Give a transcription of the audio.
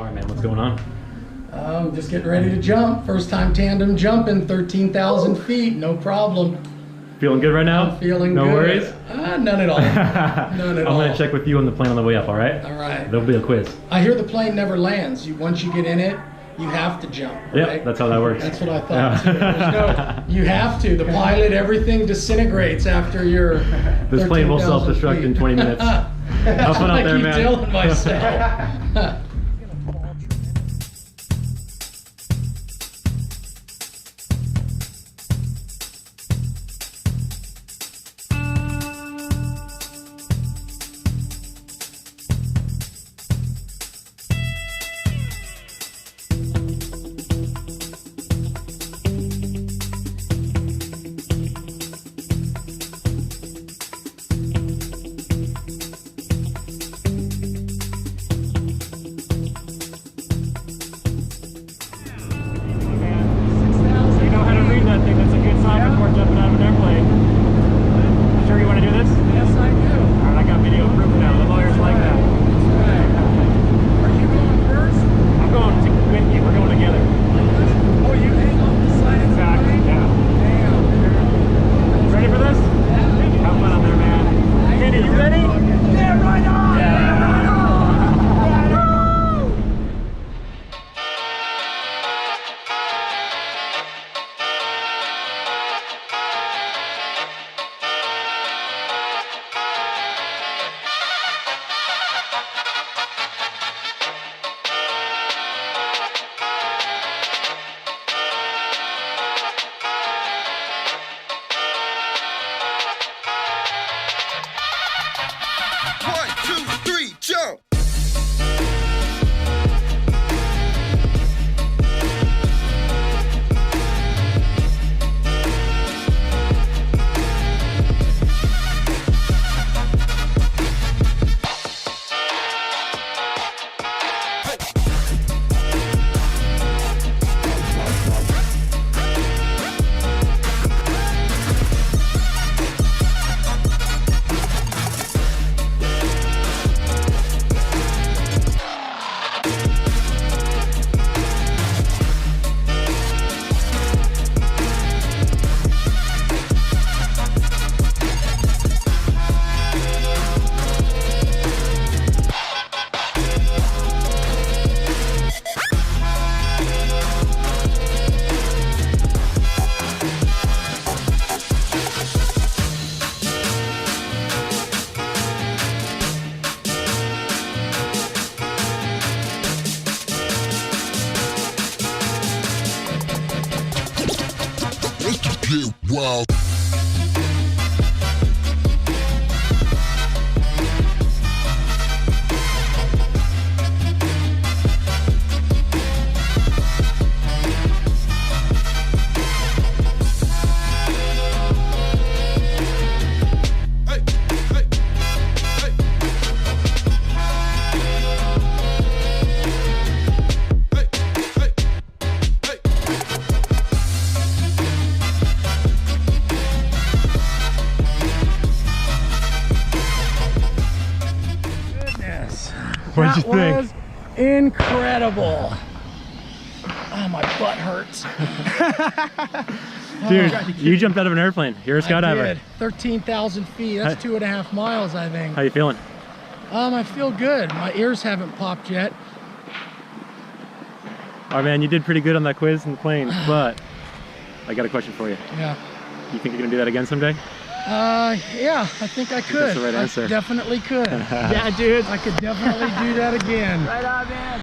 right, man, what's going on? Just getting ready to jump. First time tandem jumping, 13,000 feet, no problem. Feeling good right now? I'm feeling no good. No worries? None at all. None at all. I'm gonna check with you on the plane on the way up, all right? All right. There'll be a quiz. I hear the plane never lands. Once you get in it, you have to jump, right? Yep, that's how that works. That's what I thought too. You have to. The pilot, everything disintegrates after your This plane will self-destruct in 20 minutes. Have fun out there, man. I keep telling myself. Wow. What did you think? That was incredible. Oh, my butt hurts. Dude, you jumped out of an airplane. You're a skydiver. I did. 13,000 feet. That's 2.5 miles, I think. How you feeling? I feel good. My ears haven't popped yet. All right, man, you did pretty good on that quiz in the plane, but I got a question for you. Yeah. You think you're gonna do that again someday? Yeah, I think I could. That's the right answer. I definitely could. Yeah, dude. I could definitely do that again. Right on, man.